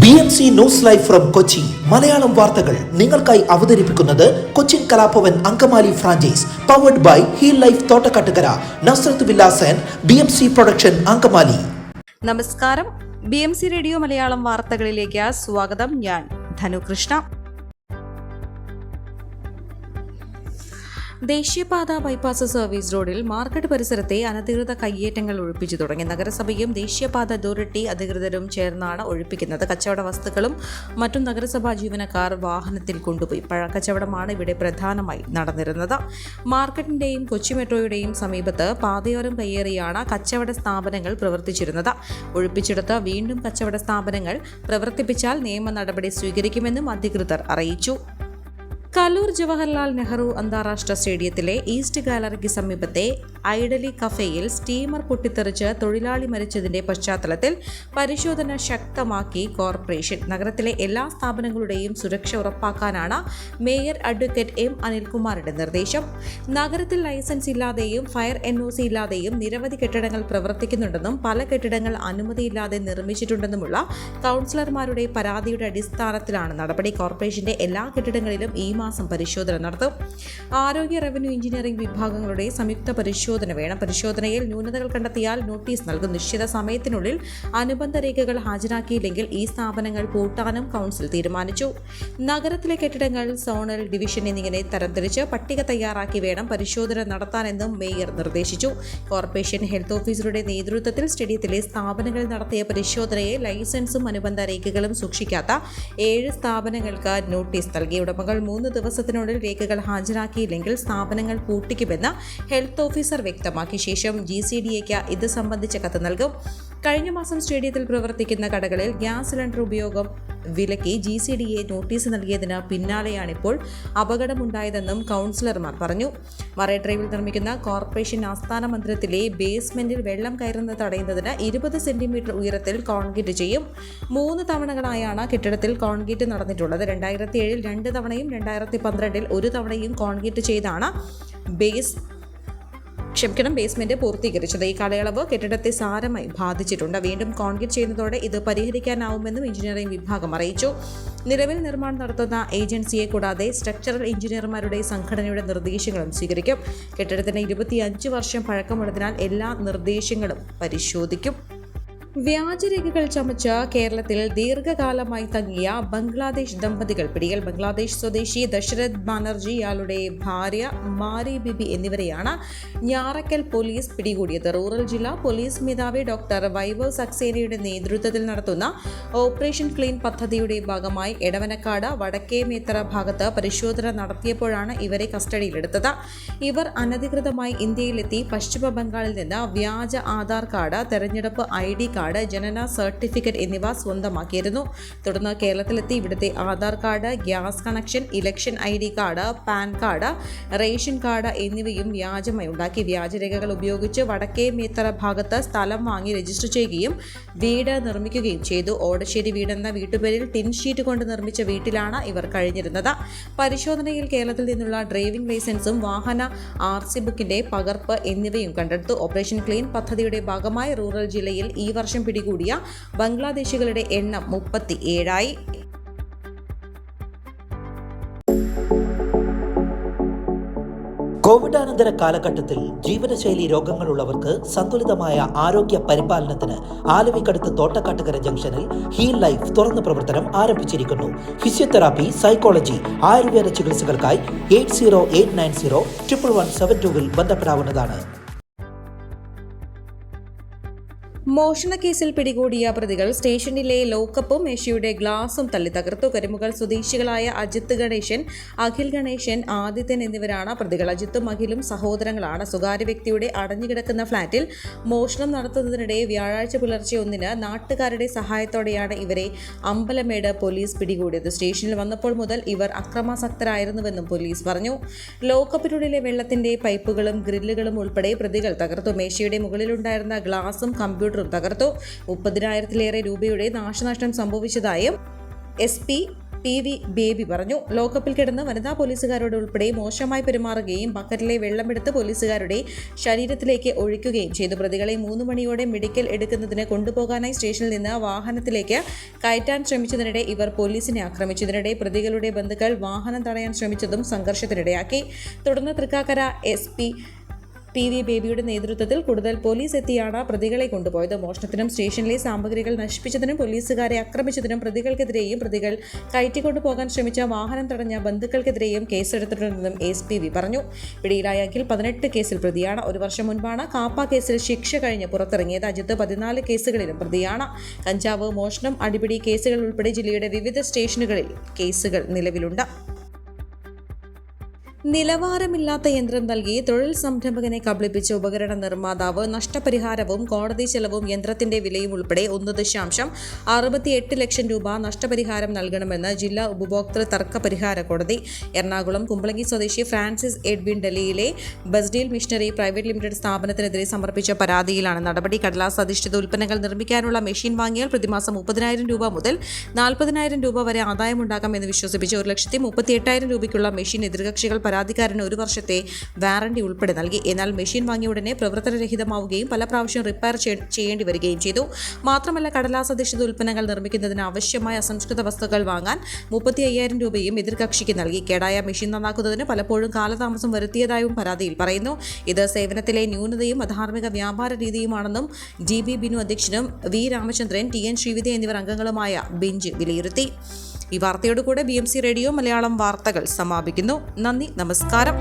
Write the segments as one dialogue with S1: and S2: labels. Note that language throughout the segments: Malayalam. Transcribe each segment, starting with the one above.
S1: BMC news live from Kochi Malayalam വാർത്തകൾ നിങ്ങൾക്കായി അവതരിപ്പിക്കുന്നത് Cochin Kalabhavan Angamaly franchise powered by heal life Thottakkattukara Nazareth villas and BMC production Angamaly.
S2: നമസ്കാരം, BMC റേഡിയോ മലയാളം വാർത്തകളിലേക്ക് സ്വാഗതം. ഞാൻ ധനുകൃഷ്ണ. ദേശീയപാത ബൈപ്പാസ് സർവീസ് റോഡിൽ മാർക്കറ്റ് പരിസരത്തെ അനധികൃത കയ്യേറ്റങ്ങൾ ഒഴിപ്പിച്ചു തുടങ്ങി. നഗരസഭയും ദേശീയപാത അതോറിറ്റി അധികൃതരും ചേർന്നാണ് ഒഴിപ്പിക്കുന്നത്. കച്ചവട വസ്തുക്കളും മറ്റും നഗരസഭാ ജീവനക്കാർ വാഹനത്തിൽ കൊണ്ടുപോയി. പഴക്കച്ചവടമാണ് ഇവിടെ പ്രധാനമായി നടന്നിരുന്നത്. മാർക്കറ്റിന്റെയും കൊച്ചി മെട്രോയുടെയും സമീപത്ത് പാതയോരം കയ്യേറിയാണ് കച്ചവട സ്ഥാപനങ്ങൾ പ്രവർത്തിച്ചിരുന്നത്. ഒഴിപ്പിച്ചെടുത്ത് വീണ്ടും കച്ചവട സ്ഥാപനങ്ങൾ പ്രവർത്തിപ്പിച്ചാൽ നിയമ നടപടി സ്വീകരിക്കുമെന്നും അധികൃതർ അറിയിച്ചു. കലൂർ ജവഹർലാൽ നെഹ്റു അന്താരാഷ്ട്ര സ്റ്റേഡിയത്തിലെ ഈസ്റ്റ് ഗാലറിക്ക് സമീപത്തെ ഐഡലി കഫേയിൽ സ്റ്റീമർ പൊട്ടിത്തെറിച്ച് തൊഴിലാളി മരിച്ചതിന്റെ പശ്ചാത്തലത്തിൽ പരിശോധന ശക്തമാക്കി കോർപ്പറേഷൻ. നഗരത്തിലെ എല്ലാ സ്ഥാപനങ്ങളുടെയും സുരക്ഷ ഉറപ്പാക്കാനാണ് മേയർ അഡ്വക്കേറ്റ് M. അനിൽകുമാറിന്റെ നിർദ്ദേശം. നഗരത്തിൽ ലൈസൻസ് ഇല്ലാതെയും ഫയർ NOC ഇല്ലാതെയും നിരവധി കെട്ടിടങ്ങൾ പ്രവർത്തിക്കുന്നുണ്ടെന്നും പല കെട്ടിടങ്ങൾ അനുമതിയില്ലാതെ നിർമ്മിച്ചിട്ടുണ്ടെന്നുമുള്ള കൗൺസിലർമാരുടെ പരാതിയുടെ അടിസ്ഥാനത്തിലാണ് നടപടി. കോർപ്പറേഷന്റെ എല്ലാ കെട്ടിടങ്ങളിലും ഈ മാസം പരിശോധന നടത്തും. ആരോഗ്യ, റവന്യൂ, എഞ്ചിനീയറിംഗ് വിഭാഗങ്ങളുടെ സംയുക്ത പരിശോധന വേണം. പരിശോധനയിൽ ന്യൂനതകൾ കണ്ടെത്തിയാൽ നോട്ടീസ് നൽകും. നിശ്ചിത സമയത്തിനുള്ളിൽ അനുബന്ധ രേഖകൾ ഹാജരാക്കിയില്ലെങ്കിൽ ഈ സ്ഥാപനങ്ങൾ പൂട്ടാനും കൗൺസിൽ തീരുമാനിച്ചു. നഗരത്തിലെ കെട്ടിടങ്ങൾ സോണൽ, ഡിവിഷൻ എന്നിങ്ങനെ തരംതിരിച്ച് പട്ടിക തയ്യാറാക്കി വേണം പരിശോധന നടത്താനെന്നും മേയർ നിർദ്ദേശിച്ചു. കോർപ്പറേഷൻ ഹെൽത്ത് ഓഫീസറുടെ നേതൃത്വത്തിൽ സ്റ്റേഡിയത്തിലെ സ്ഥാപനങ്ങളിൽ നടത്തിയ പരിശോധനയെ ലൈസൻസും അനുബന്ധ രേഖകളും സൂക്ഷിക്കാത്ത 7 സ്ഥാപനങ്ങൾക്ക് നോട്ടീസ് നൽകി. ഉടമകൾ 3 ദിവസത്തിനുള്ളിൽ രേഖകൾ ഹാജരാക്കിയില്ലെങ്കിൽ സ്ഥാപനങ്ങൾ പൂട്ടിക്കുമെന്ന് ഹെൽത്ത് ഓഫീസർ വ്യക്തമാക്കി. ശേഷം GCDAക്ക് ഇത് സംബന്ധിച്ച കത്ത് നൽകും. കഴിഞ്ഞ മാസം സ്റ്റേഡിയത്തിൽ പ്രവർത്തിക്കുന്ന കടകളിൽ ഗ്യാസ് സിലിണ്ടർ ഉപയോഗം വിലക്കി GCDA നോട്ടീസ് നൽകിയതിന് പിന്നാലെയാണിപ്പോൾ അപകടമുണ്ടായതെന്നും കൗൺസിലർമാർ പറഞ്ഞു. മറൈൻ ഡ്രൈവിൽ നിർമ്മിക്കുന്ന കോർപ്പറേഷൻ ആസ്ഥാന മന്ദിരത്തിലെ ബേസ്മെന്റിൽ വെള്ളം കയറുന്നത് തടയുന്നതിന് 20 സെന്റിമീറ്റർ ഉയരത്തിൽ കോൺക്രീറ്റ് ചെയ്യും. 3 തവണകളായാണ് കെട്ടിടത്തിൽ കോൺക്രീറ്റ് നടന്നിട്ടുള്ളത്. 2007 2 തവണയും 2012 1 തവണയും കോൺക്രീറ്റ് ചെയ്താണ് ബേസ്മെന്റ് പൂർത്തീകരിച്ചത്. ഈ കാലയളവ് കെട്ടിടത്തെ സാരമായി ബാധിച്ചിട്ടുണ്ട്. വീണ്ടും കോൺക്രീറ്റ് ചെയ്യുന്നതോടെ ഇത് പരിഹരിക്കാനാവുമെന്നും എഞ്ചിനീയറിംഗ് വിഭാഗം അറിയിച്ചു. നിലവിൽ നിർമ്മാണം നടത്തുന്ന ഏജൻസിയെ കൂടാതെ സ്ട്രക്ചറൽ എഞ്ചിനീയർമാരുടെ സംഘടനയുടെ നിർദ്ദേശങ്ങളും സ്വീകരിക്കും. കെട്ടിടത്തിന് 25 വർഷം പഴക്കമുള്ളതിനാൽ എല്ലാ നിർദ്ദേശങ്ങളും പരിശോധിക്കും. വ്യാജരേഖകൾ ചമച്ച് കേരളത്തിൽ ദീർഘകാലമായി തങ്ങിയ ബംഗ്ലാദേശ് ദമ്പതികൾ പിടിയിൽ. ബംഗ്ലാദേശ് സ്വദേശി ദശരഥ് ബാനർജി, ഇയാളുടെ ഭാര്യ മാരി ബിബി എന്നിവരെയാണ് ഞാറക്കൽ പോലീസ് പിടികൂടിയത്. റൂറൽ ജില്ലാ പോലീസ് മേധാവി ഡോക്ടർ വൈഭവ് സക്സേനയുടെ നേതൃത്വത്തിൽ നടത്തുന്ന ഓപ്പറേഷൻ ക്ലീൻ പദ്ധതിയുടെ ഭാഗമായി എടവനക്കാട് വടക്കേമേത്തറ ഭാഗത്ത് പരിശോധന നടത്തിയപ്പോഴാണ് ഇവരെ കസ്റ്റഡിയിലെടുത്തത്. ഇവർ അനധികൃതമായി ഇന്ത്യയിലെത്തി പശ്ചിമ ബംഗാളിൽ നിന്ന് വ്യാജ ആധാർ കാർഡ്, തെരഞ്ഞെടുപ്പ് ID കാർഡ്, ജനന സർട്ടിഫിക്കറ്റ് എന്നിവ സ്വന്തമാക്കിയിരുന്നു. തുടർന്ന് കേരളത്തിലെത്തി ഇവിടുത്തെ Aadhaar card, gas connection, election ID card, pan card, ration card എന്നിവയും വ്യാജമായി ഉണ്ടാക്കി. വ്യാജരേഖകൾ ഉപയോഗിച്ച് വടക്കേമേത്തറ ഭാഗത്ത് സ്ഥലം വാങ്ങി രജിസ്റ്റർ ചെയ്യുകയും വീട് നിർമ്മിക്കുകയും ചെയ്തു. ഓടശ്ശേരി വീടെന്ന വീട്ടുപേരിൽ ടിൻ ഷീറ്റ് കൊണ്ട് നിർമ്മിച്ച വീട്ടിലാണ് ഇവർ കഴിഞ്ഞിരുന്നത്. പരിശോധനയിൽ കേരളത്തിൽ നിന്നുള്ള ഡ്രൈവിംഗ് ലൈസൻസും വാഹന RC ബുക്കിന്റെ പകർപ്പ് എന്നിവയും കണ്ടെടുത്തു. ഓപ്പറേഷൻ ക്ലീൻ പദ്ധതിയുടെ ഭാഗമായി റൂറൽ ജില്ലയിൽ ഈ വർഷം പിടികൂടിയ ബംഗ്ലാദേശികളുടെ എണ്ണം 37ആയി.
S1: കോവിഡാനന്തര കാലഘട്ടത്തിൽ ജീവനശൈലി രോഗങ്ങളുള്ളവർക്ക് സന്തുലിതമായ ആരോഗ്യ പരിപാലനത്തിന് ആലുവയ്ക്കടുത്ത് തോട്ടക്കാട്ടുകര ജംഗ്ഷനിൽ ഹീൽ ലൈഫ് തുറന്ന പ്രവർത്തനം ആരംഭിച്ചിരിക്കുന്നു. ഫിസിയോതെറാപ്പി, സൈക്കോളജി, ആയുർവേദ ചികിത്സകൾക്കായി 8089011722 ബന്ധപ്പെടാവുന്നതാണ്.
S2: മോഷണക്കേസിൽ പിടികൂടിയ പ്രതികൾ സ്റ്റേഷനിലെ ലോക്കപ്പും മേശയുടെ ഗ്ലാസും തല്ലി തകർത്തു. കരിമുകൾ സ്വദേശികളായ അജിത്ത് ഗണേശൻ, അഖിൽ ഗണേശൻ, ആദിത്യൻ എന്നിവരാണ് പ്രതികൾ. അജിത്തും അഖിലും സഹോദരങ്ങളാണ്. സ്വകാര്യ വ്യക്തിയുടെ അടഞ്ഞുകിടക്കുന്ന ഫ്ളാറ്റിൽ മോഷണം നടത്തുന്നതിനിടെ വ്യാഴാഴ്ച പുലർച്ചെ 1-ന് നാട്ടുകാരുടെ സഹായത്തോടെയാണ് ഇവരെ അമ്പലമേട് പോലീസ് പിടികൂടിയത്. സ്റ്റേഷനിൽ വന്നപ്പോൾ മുതൽ ഇവർ അക്രമാസക്തരായിരുന്നുവെന്നും പോലീസ് പറഞ്ഞു. ലോക്കപ്പിനുള്ളിലെ വെള്ളത്തിന്റെ പൈപ്പുകളും ഗ്രില്ലുകളും ഉൾപ്പെടെ പ്രതികൾ തകർത്തു. മേശയുടെ മുകളിലുണ്ടായിരുന്ന ഗ്ലാസും കമ്പ്യൂട്ടറും തകർത്തു. 30,000-ലേറെ രൂപയുടെ നാശനഷ്ടം സംഭവിച്ചതായും SP PV ബേബി പറഞ്ഞു. ലോക്കപ്പിൽ കിടന്ന് വനിതാ പോലീസുകാരോട് ഉൾപ്പെടെ മോശമായി പെരുമാറുകയും ബക്കറ്റിലെ വെള്ളമെടുത്ത് പോലീസുകാരുടെ ശരീരത്തിലേക്ക് ഒഴിക്കുകയും ചെയ്തു. പ്രതികളെ 3 മണിയോടെ മെഡിക്കൽ എടുക്കുന്നതിന് കൊണ്ടുപോകാനായി സ്റ്റേഷനിൽ നിന്ന് വാഹനത്തിലേക്ക് കയറ്റാൻ ശ്രമിച്ചതിനിടെ ഇവർ പോലീസിനെ ആക്രമിച്ചു. ഇതിനിടെ പ്രതികളുടെ ബന്ധുക്കൾ വാഹനം തടയാൻ ശ്രമിച്ചതും സംഘർഷത്തിനിടയാക്കി. തുടർന്ന് തൃക്കാക്കര SP PV ബേബിയുടെ നേതൃത്വത്തിൽ കൂടുതൽ പോലീസ് എത്തിയാണ് പ്രതികളെ കൊണ്ടുപോയത്. മോഷണത്തിനും സ്റ്റേഷനിലെ സാമഗ്രികൾ നശിപ്പിച്ചതിനും പോലീസുകാരെ ആക്രമിച്ചതിനും പ്രതികൾക്കെതിരെയും പ്രതികൾ കയറ്റിക്കൊണ്ടുപോകാൻ ശ്രമിച്ച വാഹനം തടഞ്ഞ ബന്ധുക്കൾക്കെതിരെയും കേസെടുത്തിട്ടുണ്ടെന്നും SPV പറഞ്ഞു. പിടിയിലായ അഖിൽ 18 കേസിൽ പ്രതിയാണ്. 1 വർഷം മുൻപാണ് കാപ്പ കേസിൽ ശിക്ഷ കഴിഞ്ഞ് പുറത്തിറങ്ങിയത്. അജിത്ത് 14 കേസുകളിലും പ്രതിയാണ്. കഞ്ചാവ്, മോഷണം, അടിപിടി കേസുകൾ ഉൾപ്പെടെ ജില്ലയുടെ വിവിധ സ്റ്റേഷനുകളിൽ കേസുകൾ നിലവിലുണ്ട്. നിലവാരമില്ലാത്ത യന്ത്രം നൽകി തൊഴിൽ സംരംഭകനെ കബളിപ്പിച്ച ഉപകരണ നിർമ്മാതാവ് നഷ്ടപരിഹാരവും കോടതി ചെലവും യന്ത്രത്തിന്റെ വിലയും ഉൾപ്പെടെ 1.68 ലക്ഷം രൂപ നഷ്ടപരിഹാരം നൽകണമെന്ന് ജില്ലാ ഉപഭോക്തൃ തർക്ക പരിഹാര കോടതി. എറണാകുളം കുമ്പളങ്ങി സ്വദേശി ഫ്രാൻസിസ് എഡ്വിൻ ഡൽഹിയിലെ ബസ്ഡീൽ മിഷനറി പ്രൈവറ്റ് ലിമിറ്റഡ് സ്ഥാപനത്തിനെതിരെ സമർപ്പിച്ച പരാതിയിലാണ് നടപടി. കടലാസ് അധിഷ്ഠിത ഉൽപ്പന്നങ്ങൾ നിർമ്മിക്കാനുള്ള മെഷീൻ വാങ്ങിയാൽ പ്രതിമാസം 30,000 രൂപ മുതൽ 40,000 രൂപ വരെ ആദായമുണ്ടാകാമെന്ന് വിശ്വസിപ്പിച്ച് 1,38,000 രൂപയ്ക്കുള്ള മെഷീൻ എതിർകക്ഷികൾ പരാതിക്കാരന് 1 വർഷത്തെ വാറണ്ടി ഉൾപ്പെടെ നൽകി. എന്നാൽ മെഷീൻ വാങ്ങിയ ഉടനെ പ്രവർത്തനരഹിതമാവുകയും പല പ്രാവശ്യം റിപ്പയർ ചെയ്യേണ്ടി വരികയും ചെയ്തു. മാത്രമല്ല കടലാസ് അധിഷ്ഠിത ഉൽപ്പന്നങ്ങൾ നിർമ്മിക്കുന്നതിന് ആവശ്യമായ അസംസ്കൃത വസ്തുക്കൾ വാങ്ങാൻ 35,000 രൂപയും എതിർകക്ഷിക്ക് നൽകി. കേടായ മെഷീൻ നന്നാക്കുന്നതിന് പലപ്പോഴും കാലതാമസം വരുത്തിയതായും പരാതിയിൽ പറയുന്നു. ഇത് സേവനത്തിലെ ന്യൂനതയും അധാർമിക വ്യാപാര രീതിയുമാണെന്നും DB ബിനു അധ്യക്ഷനും V രാമചന്ദ്രൻ, TN ശ്രീവിദ്യ എന്നിവർ അംഗങ്ങളുമായ ബെഞ്ച് വിലയിരുത്തി. ഈ വാർത്തയോടുകൂടെ BMC റേഡിയോ മലയാളം വാർത്തകൾ സമാപിക്കുന്നു. നന്ദി, നമസ്കാരം.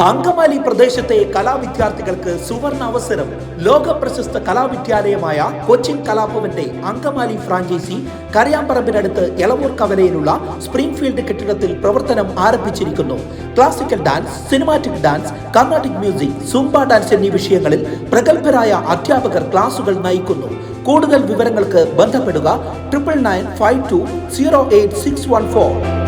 S1: അങ്കമാലി പ്രദേശത്തെ കലാവിദ്യാർത്ഥികൾക്ക് സുവർണ അവസരം. ലോക പ്രശസ്ത കലാവിദ്യാലയമായ കൊച്ചിൻ കലാഭവന്റെ അങ്കമാലി ഫ്രാഞ്ചൈസി കരയാമ്പറമ്പിനടുത്ത് എളവൂർ കവലയിലുള്ള സ്പ്രിംഗ്ഫീൽഡ് കെട്ടിടത്തിൽ പ്രവർത്തനം ആരംഭിച്ചിരിക്കുന്നു. Classical dance, cinematic dance, Carnatic music, Zumba dance എന്നീ വിഷയങ്ങളിൽ പ്രഗത്ഭരായ അധ്യാപകർ ക്ലാസുകൾ നയിക്കുന്നു. കൂടുതൽ വിവരങ്ങൾക്ക് ബന്ധപ്പെടുക 9995208614.